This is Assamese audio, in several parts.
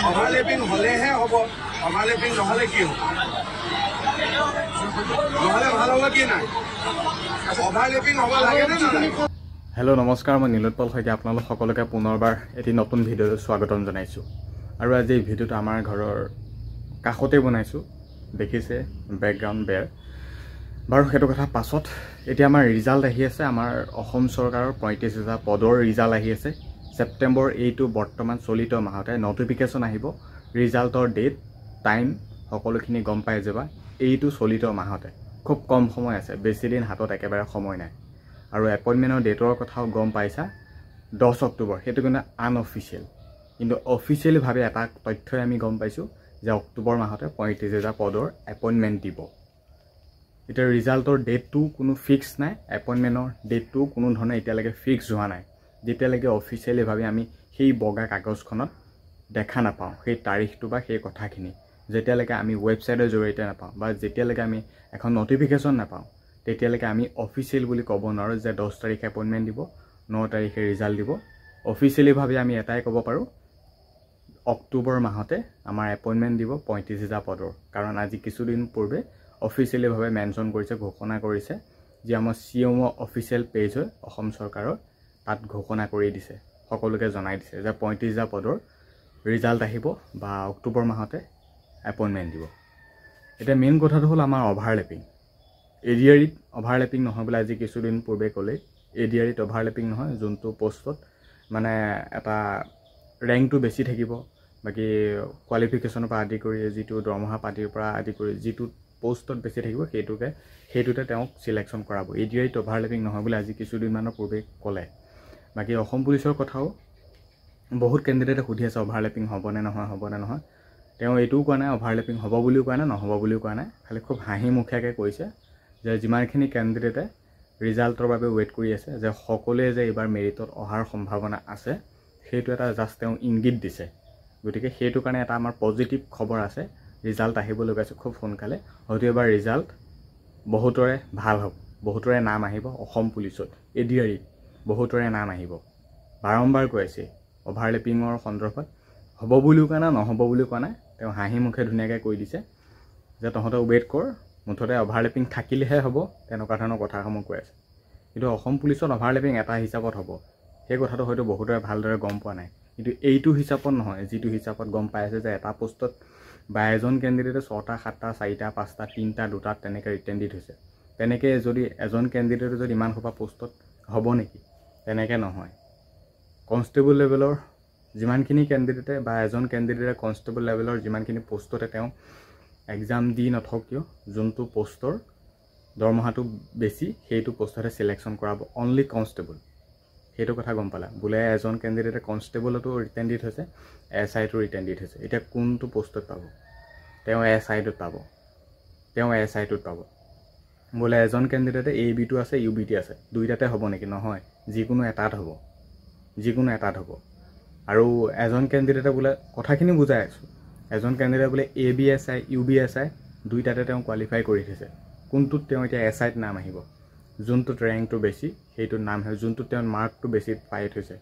অভাৰলেপিং হলেহে হ'ব, অভাৰলেপিং নহলে কি হ'ব? নহলে ভাল হ'ব কি নাই? অভাৰলেপিং হ'ব লাগে নে নালাগে? হেল্ল' নমস্কাৰ, মই নীলোৎপল শইকীয়া আপোনালোক সকলোকে পুনৰবাৰ এটি নতুন ভিডিঅ'লৈ স্বাগতম জনাইছোঁ। আৰু আজি এই ভিডিঅ'টো আমাৰ ঘৰৰ কাষতে বনাইছোঁ, দেখিছে বেকগ্ৰাউণ্ড বেৰ। বাৰু সেইটো কথা পাছত। এতিয়া আমাৰ ৰিজাল্ট আহি আছে, আমাৰ অসম চৰকাৰৰ 35,000 পদৰ ৰিজাল্ট আহি আছে। ছেপ্টেম্বৰ এইটো বৰ্তমান চলিত মাহতে নটিফিকেশ্যন আহিব, ৰিজাল্টৰ ডেট টাইম সকলোখিনি গম পাই যাবা এইটো চলিত মাহতে। খুব কম সময় আছে, বেছি দিন হাতত একেবাৰে সময় নাই। আৰু এপইণ্টমেণ্টৰ ডেটৰ কথাও গম পাইছা, 10 অক্টোবৰ। সেইটো কিন্তু আনঅফিচিয়েল, কিন্তু অফিচিয়েলিভাৱে এটা তথ্যই আমি গম পাইছোঁ যে অক্টোবৰ মাহতে 35,000 পদৰ এপইণ্টমেণ্ট দিব। এতিয়া ৰিজাল্টৰ ডেটটো কোনো ফিক্স নাই, এপইণ্টমেণ্টৰ ডেটটো কোনো ধৰণে এতিয়ালৈকে ফিক্স হোৱা নাই। যেতিয়ালৈকে অফিচিয়েলিভাৱে আমি সেই বগা কাগজখনত দেখা নাপাওঁ সেই তাৰিখটো বা সেই কথাখিনি, যেতিয়ালৈকে আমি ৱেবছাইটৰ জৰিয়তে নাপাওঁ বা যেতিয়ালৈকে আমি এখন নটিফিকেশ্যন নাপাওঁ, তেতিয়ালৈকে আমি অফিচিয়েল বুলি ক'ব নোৱাৰোঁ যে 10 তাৰিখে এপইণ্টমেণ্ট দিব, 9 তাৰিখে ৰিজাল্ট দিব। অফিচিয়েলিভাৱে আমি এটাই ক'ব পাৰোঁ, অক্টোবৰ মাহতে আমাৰ এপইণ্টমেণ্ট দিব 35,000 পদৰ। কাৰণ আজি কিছুদিন পূৰ্বে অফিচিয়েলিভাৱে মেনশ্যন কৰিছে, ঘোষণা কৰিছে, যি আমাৰ CMO অফিচিয়েল পেজ হয় অসম চৰকাৰৰ, তাত ঘোষণা কৰি দিছে, সকলোকে জনাই দিছে যে 35,000 পদৰ ৰিজাল্ট আহিব বা অক্টোবৰ মাহতে এপইণ্টমেণ্ট দিব। এতিয়া মেইন কথাটো হ'ল আমাৰ অভাৰলেপিং। এডিআৰিত অভাৰলেপিং নহয় বোলে, আজি কিছুদিন পূৰ্বে ক'লে এডিআৰিত অভাৰলেপিং নহয়। যোনটো পষ্টত মানে এটা ৰেংকটো বেছি থাকিব, বাকী কোৱালিফিকেশ্যনৰ পৰা আদি কৰি যিটো দৰমহা পাতিৰ পৰা আদি কৰি যিটো পষ্টত বেছি থাকিব, সেইটোতে তেওঁক চিলেকশ্যন কৰাব। এডিআৰিত অভাৰলেপিং নহয় বোলে, আজি কিছুদিনমানৰ পূৰ্বে ক'লে। বাকী অসম পুলিচৰ কথাও বহুত কেণ্ডিডেটে সুধি আছে, অভাৰলেপিং হ'বনে নহয়, হ'বনে নহয়। তেওঁ এইটোও কোৱা নাই অভাৰলেপিং হ'ব বুলিও কোৱা নাই, নহ'ব বুলিও কোৱা নাই। খালি খুব হাঁহিমুখীয়াকৈ কৈছে যে যিমানখিনি কেণ্ডিডেটে ৰিজাল্টৰ বাবে ৱেইট কৰি আছে, যে সকলোৱে যে এইবাৰ মেৰিটত অহাৰ সম্ভাৱনা আছে, সেইটো এটা জাষ্ট তেওঁ ইংগিত দিছে। গতিকে সেইটো কাৰণে এটা আমাৰ পজিটিভ খবৰ আছে, ৰিজাল্ট আহিবলৈ গৈছে খুব সোনকালে। হয়তো এবাৰ ৰিজাল্ট বহুতৰে ভাল হ'ব, বহুতৰে নাম আহিব অসম পুলিচত, এডিআৰিত বহুতৰে নাম আহিব। বাৰম্বাৰ কৈ আছে অভাৰলেপিঙৰ সন্দৰ্ভত, হ'ব বুলিও কোৱা নাই, নহ'ব বুলিও কোৱা নাই। তেওঁ হাঁহি মুখে ধুনীয়াকৈ কৈ দিছে যে তহঁতে ৱেইট কৰ, মুঠতে অভাৰলেপিং থাকিলেহে হ'ব, তেনেকুৱা ধৰণৰ কথাসমূহ কৈ আছে। কিন্তু অসম পুলিচত অভাৰলেপিং এটা হিচাপত হ'ব, সেই কথাটো হয়তো বহুতৰে ভালদৰে গম পোৱা নাই। কিন্তু এইটো হিচাপত নহয়, যিটো হিচাপত গম পাই আছে যে এটা পোষ্টত বা এজন কেণ্ডিডেটে 6টা 7টা 4টা 5টা 3টা 2টা তেনেকৈ ৰিটেন দি থৈছে। তেনেকৈ যদি এজন কেণ্ডিডেটে যদি ইমান সোপা পোষ্টত হ'ব নেকি? তেনেকৈ নহয়। কনষ্টেবল লেভেলৰ যিমানখিনি কেণ্ডিডেটে বা এজন কেণ্ডিডেটে কনষ্টেবল লেভেলৰ যিমানখিনি পোষ্টতে তেওঁ এক্সাম দি নথওক কিয়, যোনটো পোষ্টৰ দৰমহাটো বেছি সেইটো পোষ্টতে চিলেকশ্যন কৰাব, অনলি কনষ্টেবল। সেইটো কথা গম পালা। বোলে এজন কেণ্ডিডেটে কনষ্টেবলতো ৰিটেন দি থৈছে, SIটো ৰিটেন দি থৈছে, এতিয়া কোনটো পোষ্টত পাব? তেওঁ SIটোত পাব, তেওঁ SIটোত পাব। বোলে এজন কেণ্ডিডেটে ABটো আছে, UBT আছে, দুইটাতে হ'ব নেকি? নহয়, যিকোনো এটাত হ'ব, যিকোনো এটাত হ'ব। আৰু এজন কেণ্ডিডেটে বোলে, কথাখিনি বুজাই আছোঁ, এজন কেণ্ডিডেটে বোলে ABSI UBSI দুইটাতে তেওঁ কোৱালিফাই কৰি থৈছে, কোনটোত তেওঁ এতিয়া SIত নাম আহিব? যোনটোত ৰেংকটো বেছি সেইটোত নাম হয়, যোনটোত তেওঁ মাৰ্কটো বেছি পাই থৈছে,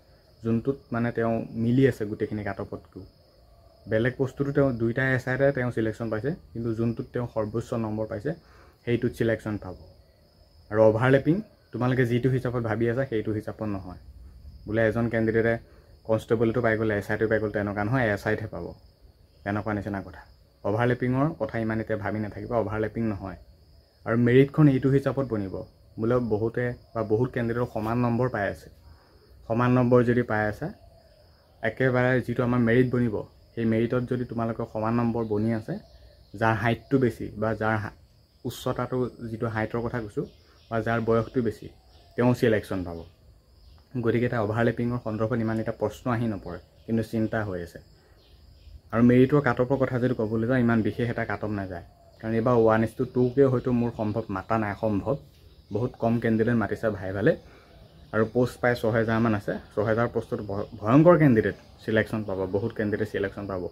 যোনটোত মানে তেওঁ মিলি আছে গোটেইখিনি কাটঅফতকৈও। বেলেগ বস্তুটো তেওঁ দুইটা SIতে তেওঁ চিলেকশ্যন পাইছে, কিন্তু যোনটোত তেওঁ সৰ্বোচ্চ নম্বৰ পাইছে সেইটোত চিলেকশ্যন পাব। আৰু অভাৰলেপিং তোমালোকে যিটো হিচাপত ভাবি আছা সেইটো হিচাপত নহয়। বোলে এজন কেণ্ডিডেটে কনষ্টেবলটো পাই গ'ল, SIটো পাই গ'ল, তেনেকুৱা নহয়, SIতহে পাব, তেনেকুৱা নিচিনা কথা। অভাৰলেপিঙৰ কথা ইমান এতিয়া ভাবি নাথাকিব, অভাৰলেপিং নহয়। আৰু মেৰিটখন এইটো হিচাপত বনিব, বোলে বহুতে বা বহুত কেণ্ডিডেটৰ সমান নম্বৰ পাই আছে। সমান নম্বৰ যদি পাই আছে, একেবাৰে যিটো আমাৰ মেৰিট বনিব, সেই মেৰিটত যদি তোমালোকৰ সমান নম্বৰ বনি আছে, যাৰ হাইটটো বেছি বা যাৰ উচ্চতাটো, যিটো হাইটৰ কথা কৈছোঁ, বা যাৰ বয়সটো বেছি, তেওঁ চিলেকশ্যন পাব। গতিকে এটা অভাৰলেপিঙৰ সন্দৰ্ভত ইমান এটা প্ৰশ্ন আহি নপৰে, কিন্তু চিন্তা হৈ আছে। আৰু মেৰিটৰ কাটঅফৰ কথা যদি ক'বলৈ যাওঁ, ইমান বিশেষ এটা কাটঅফ নাযায়। কাৰণ এইবাৰ 1:2কে হয়তো মোৰ সম্ভৱ মাতা নাই, সম্ভৱ বহুত কম কেণ্ডিডেট মাতিছে ভালে। আৰু পোষ্ট প্ৰায় 6,000মান আছে, 6,000 পোষ্টত ভয়ংকৰ কেণ্ডিডেট চিলেকশ্যন পাব, বহুত কেণ্ডিডেট চিলেকশ্যন পাব।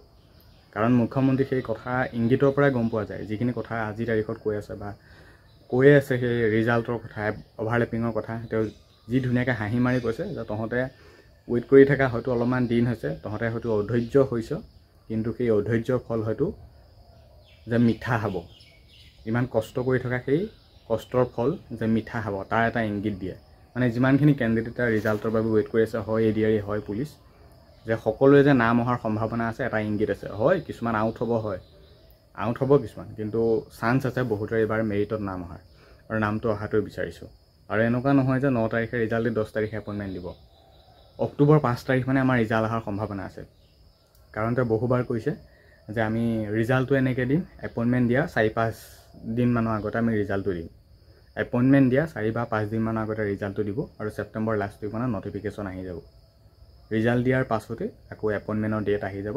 কাৰণ মুখ্যমন্ত্ৰী সেই কথা ইংগিতৰ পৰাই গম পোৱা যায়, যিখিনি কথা আজিৰ তাৰিখত কৈ আছে বা কৈয়ে আছে সেই ৰিজাল্টৰ কথা, অভাৰলেপিঙৰ কথা, তেওঁ যি ধুনীয়াকৈ হাঁহি মাৰি কৈছে যে তহঁতে ৱেইট কৰি থকা হয়তো অলপমান দিন হৈছে, তহঁতে হয়তো অধৈৰ্য হৈছ, কিন্তু সেই অধৈৰ্যৰ ফল হয়তো যে মিঠা হ'ব, ইমান কষ্ট কৰি থকা সেই কষ্টৰ ফল যে মিঠা হ'ব তাৰ এটা ইংগিত দিয়ে। মানে যিমানখিনি কেণ্ডিডেটৰ ৰিজাল্টৰ বাবে ৱেইট কৰি আছে, হয় এডিআৰই হয় পুলিচ, যে সকলোৱে যে নাম অহাৰ সম্ভাৱনা আছে এটা ইংগিত আছে। হয় কিছুমান আউট হ'ব, হয় আউট হ'ব কিছুমান, কিন্তু চান্স আছে বহুতৰ এইবাৰ মেৰিটত নাম অহাৰ, আৰু নামটো অহাটোৱে বিচাৰিছোঁ। আৰু এনেকুৱা নহয় যে 9 তাৰিখে ৰিজাল্ট দি 10 তাৰিখে এপইণ্টমেণ্ট দিব। অক্টোবৰ 5 তাৰিখ মানে আমাৰ ৰিজাল্ট অহাৰ সম্ভাৱনা আছে, কাৰণ তেওঁ বহুবাৰ কৈছে যে আমি ৰিজাল্টটো এনেকৈ দিম, এপইণ্টমেণ্ট দিয়া 4-5 দিনমানৰ আগতে আমি ৰিজাল্টটো দিম। এপইণ্টমেণ্ট দিয়া 4 বা 5 দিনমানৰ আগতে ৰিজাল্টটো দিব, আৰু ছেপ্টেম্বৰ লাষ্ট উইকমানত নটিফিকেশ্যন আহি যাব। ৰিজাল্ট দিয়াৰ পাছতে আকৌ এপইণ্টমেণ্টৰ ডেট আহি যাব,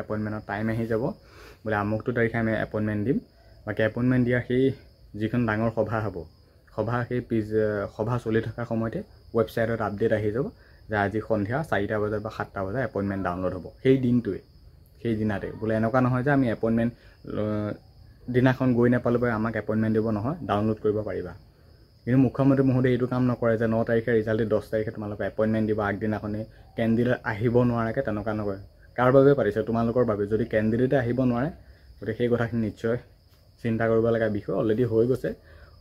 এপইণ্টমেণ্টৰ টাইম আহি যাব, বোলে আমুকটো তাৰিখে আমি এপইণ্টমেণ্ট দিম। বাকী এপইণ্টমেণ্ট দিয়াৰ সেই যিখন ডাঙৰ সভা হ'ব, সেই সভা চলি থকাৰ সময়তে ৱেবছাইটত আপডেট আহি যাব যে আজি সন্ধিয়া 4টা বজাত বা 7টা বজাত এপইণ্টমেণ্ট ডাউনলোড হ'ব। সেই দিনটোৱে, সেই দিনাতে বোলে এনেকুৱা নহয় যে আমি এপইণ্টমেণ্ট দিনাখন গৈ নাপালোঁ বা আমাক এপইণ্টমেণ্ট দিব, নহয় ডাউনলোড কৰিব পাৰিবা। কিন্তু মুখ্যমন্ত্ৰী মহোদয়ে এইটো কাম নকৰে যে 9 তাৰিখে ৰিজাল্ট দি 10 তাৰিখে তোমালোকে এপইণ্টমেণ্ট দিব, আগদিনাখনেই কেণ্ডিডেট আহিব নোৱাৰাকৈ, তেনেকুৱা নকৰে। কাৰ বাবে পাতিছে? তোমালোকৰ বাবে। যদি কেণ্ডিডেটে আহিব নোৱাৰে গতিকে সেই কথাখিনি নিশ্চয় চিন্তা কৰিব লগা বিষয়। অলৰেডি হৈ গৈছে,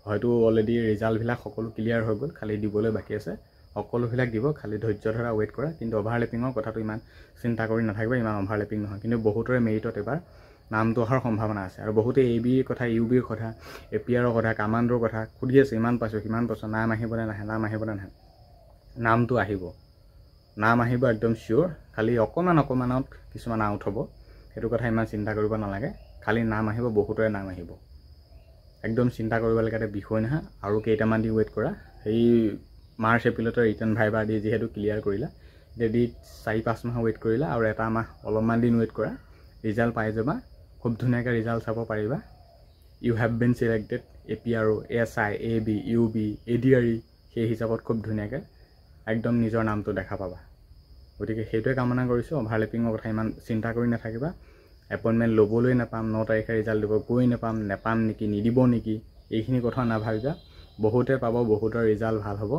হয়তো অলৰেডি ৰিজাল্টবিলাক সকলো ক্লিয়াৰ হৈ গ'ল, খালি দিবলৈ বাকী আছে। সকলোবিলাক দিব, খালি ধৈৰ্য ধৰা, ৱেইট কৰা। কিন্তু অভাৰলেপিঙৰ কথাটো ইমান চিন্তা কৰি নাথাকিবা, ইমান অভাৰলেপিং নহয়। কিন্তু বহুতৰে মেৰিটত এবাৰ নামটো অহাৰ সম্ভাৱনা আছে, আৰু বহুতে ABৰ কথা, UBৰ কথা, APRৰ কথা, কামাণ্ডৰ কথা সুধি আছে, ইমান পাইছোঁ সিমান পাইছোঁ, নাম আহিবনে নাহে, নাম আহিবনে নাহে। নামটো আহিব, নাম আহিব একদম চিয়'ৰ। খালি অকণমানত কিছুমান আউট হ'ব, সেইটো কথা ইমান চিন্তা কৰিব নালাগে। খালি নাম আহিব, বহুতৰে নাম আহিব, একদম চিন্তা কৰিবলগীয়া এটা বিষয় নহয়। আৰু কেইটামান দিন ৱেইট কৰা। সেই মাৰ্চ এপ্ৰিলতে ৰিটাৰ্ণ ভাইবা দি যিহেতু ক্লিয়াৰ কৰিলা, এতিয়া দি 4-5 মাহ ৱেইট কৰিলা, আৰু এটা মাহ অলপমান দিন ৱেইট কৰা, ৰিজাল্ট পাই যাবা। খুব ধুনীয়াকৈ ৰিজাল্ট চাব পাৰিবা। You have been selected APRO, SI, AB, UB, ADRE, সেই হিচাপত খুব ধুনীয়াকৈ একদম নিজৰ নামটো দেখা পাবা। গতিকে সেইটোৱে কামনা কৰিছোঁ। অভাৰলেপিঙৰ কথা ইমান চিন্তা কৰি নাথাকিবা। এপইণ্টমেণ্ট ল'বলৈ নাপাম, 9 তাৰিখে ৰিজাল্ট দিব, গৈ নেপাম নেকি, নিদিব নেকি, এইখিনি কথা নাভাবিবা। বহুতে পাব, বহুতৰ ৰিজাল্ট ভাল হ'ব,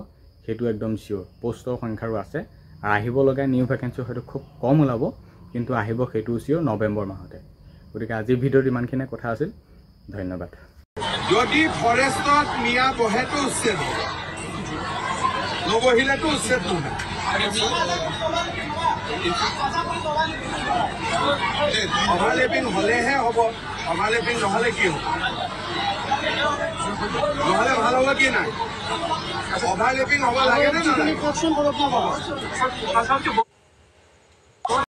সেইটো একদম চিয়'ৰ। পোষ্টৰ সংখ্যাৰো আছে, আৰু আহিব লগা নিউ ভেকেঞ্চি হয়তো খুব কম ওলাব, কিন্তু আহিব সেইটোও চিয়'ৰ নৱেম্বৰ মাহতে। গতিকে আজিৰ ভিডিঅ'ত ইমানখিনিয়ে কথা আছিল। ধন্যবাদ। যদি ফৰেষ্টত মিয়া বহেতো উচ্ছেদ হ'ব, নবহিলেতো উচ্ছেদ নহয়। অভাৰলেপিং হ'লেহে হ'ব, অভাৰলেপিং নহ'লে কি হ'ব? নহ'লে ভাল হ'ব কি নাই? অভাৰলেপিং হ'ব লাগে নে নালাগে?